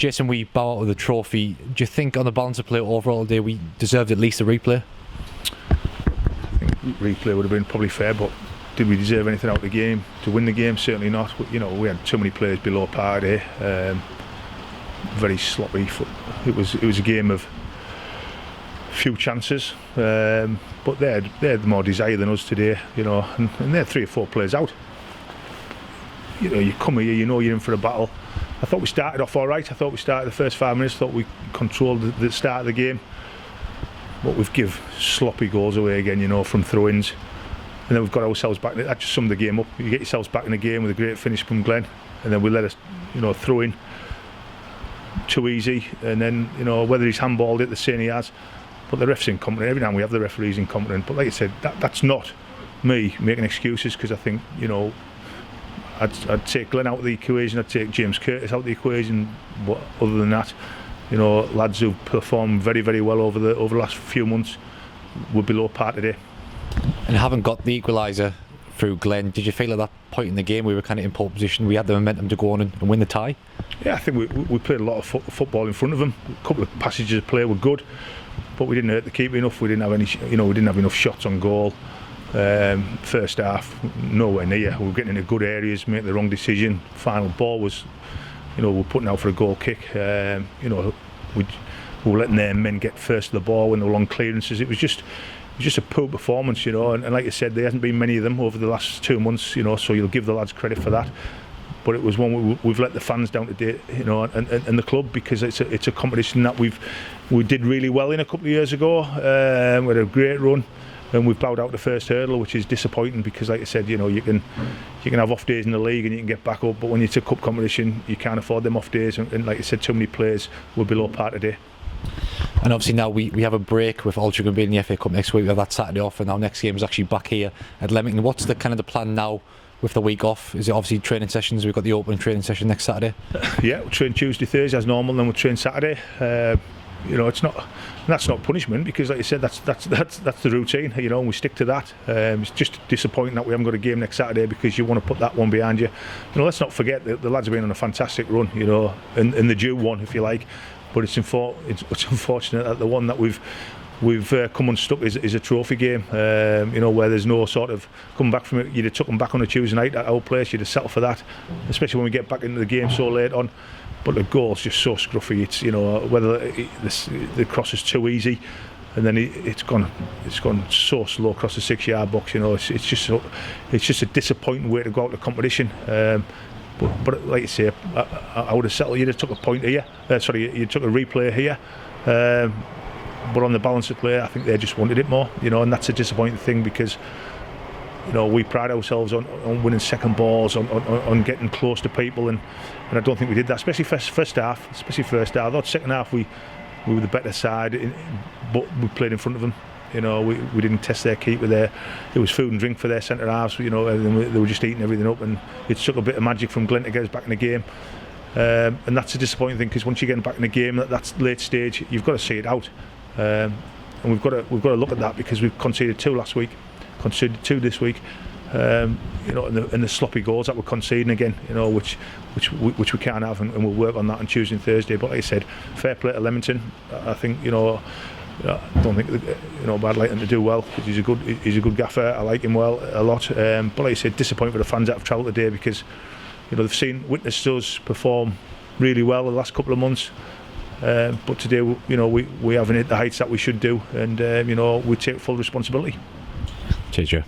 Jason, we bow out with the trophy. Do you think on the balance of play overall today we deserved at least a replay? I think replay would have been probably fair, but did we deserve anything out of the game to win the game? Certainly not. You know, we had too many players below par today. Very sloppy. It was a game of few chances, but they had more desire than us today. You know, and they had 3 or 4 players out. You know, you come here, you know you're in for a battle. I thought we started off all right. I thought we started the first 5 minutes. Thought we controlled the start of the game, but we've give sloppy goals away again. You know, from throw-ins. And then we've got ourselves back. That just summed the game up. You get yourselves back in the game with a great finish from Glenn, and then we let us, you know, throw in too easy. And then, you know, whether he's handballed it, the saying he has, but the ref's incompetent. Every time we have the referees incompetent. But like I said, that's not me making excuses, because I think, you know, I'd take Glenn out of the equation. I'd take James Curtis out of the equation. But other than that, you know, lads who've performed very, very well over the last few months were below par today. And haven't got the equaliser through Glenn, did you feel at that point in the game we were kind of in pole position, we had the momentum to go on and win the tie? Yeah, I think we played a lot of football in front of them. A couple of passages of play were good, but we didn't hurt the keeper enough. We didn't have any, you know, we didn't have enough shots on goal. First half, nowhere near. We were getting into good areas, making the wrong decision. Final ball was, you know, we're putting out for a goal kick. You know, we were letting their men get first to the ball when they were long clearances. It was just a poor performance, you know, and like I said, there hasn't been many of them over the last 2 months, you know, so you'll give the lads credit for that. But it was one we've let the fans down today, you know, and the club, because it's a competition that we did really well in a couple of years ago. We had a great run, and we've bowed out the first hurdle, which is disappointing, because like I said, you know, you can have off days in the league and you can get back up, but when you're to cup competition, you can't afford them off days, and like I said, too many players were below par today. And obviously now we have a break with Altrincham going to be in the FA Cup next week. We have that Saturday off, and our next game is actually back here at Leamington. What's the kind of the plan now with the week off? Is it obviously training sessions? We've got the opening training session next Saturday. Yeah, we'll train Tuesday, Thursday as normal, and then we'll train Saturday. You know, that's not punishment, because like you said, that's the routine. You know, and we stick to that. It's just disappointing that we haven't got a game next Saturday, because you want to put that one behind you. You know, let's not forget that the lads have been on a fantastic run. You know, and the due one, if you like. But it's unfortunate that the one that we've come unstuck is a trophy game. You know, where there's no sort of coming back from it. You'd have took them back on a Tuesday night at our place. You'd have settled for that, especially when we get back into the game so late on. But the goal's just so scruffy. It's, you know, whether the cross is too easy, and then it's gone so slow across the 6-yard box. You know, it's just a disappointing way to go out the competition. But like you say, I would have settled. You'd have took a point here. You took a replay here. But on the balance of play, I think they just wanted it more. You know, and that's a disappointing thing, because, you know, we pride ourselves on winning second balls, on getting close to people, and I don't think we did that, especially first half. I thought second half we were the better side, but we played in front of them. You know, we didn't test their keeper there. There was food and drink for their centre halves. You know, and they were just eating everything up, and it took a bit of magic from Glenn to get us back in the game. And that's a disappointing thing, because once you get back in the game at that late stage, you've got to see it out. And we've got to look at that, because we've conceded 2 last week, conceded 2 this week. You know, and the sloppy goals that we're conceding again. You know, which we can't have, and we'll work on that on Tuesday and Thursday. But like I said, fair play to Leamington. I think, you know, I don't think, you know, I'd like him to do well, because he's a good gaffer. I like him well a lot. But like I said, disappointed for the fans that have travelled today, because, you know, they've witnessed us perform really well the last couple of months. But today, you know, we haven't hit the heights that we should do, and you know, we take full responsibility. Cheers, Joe.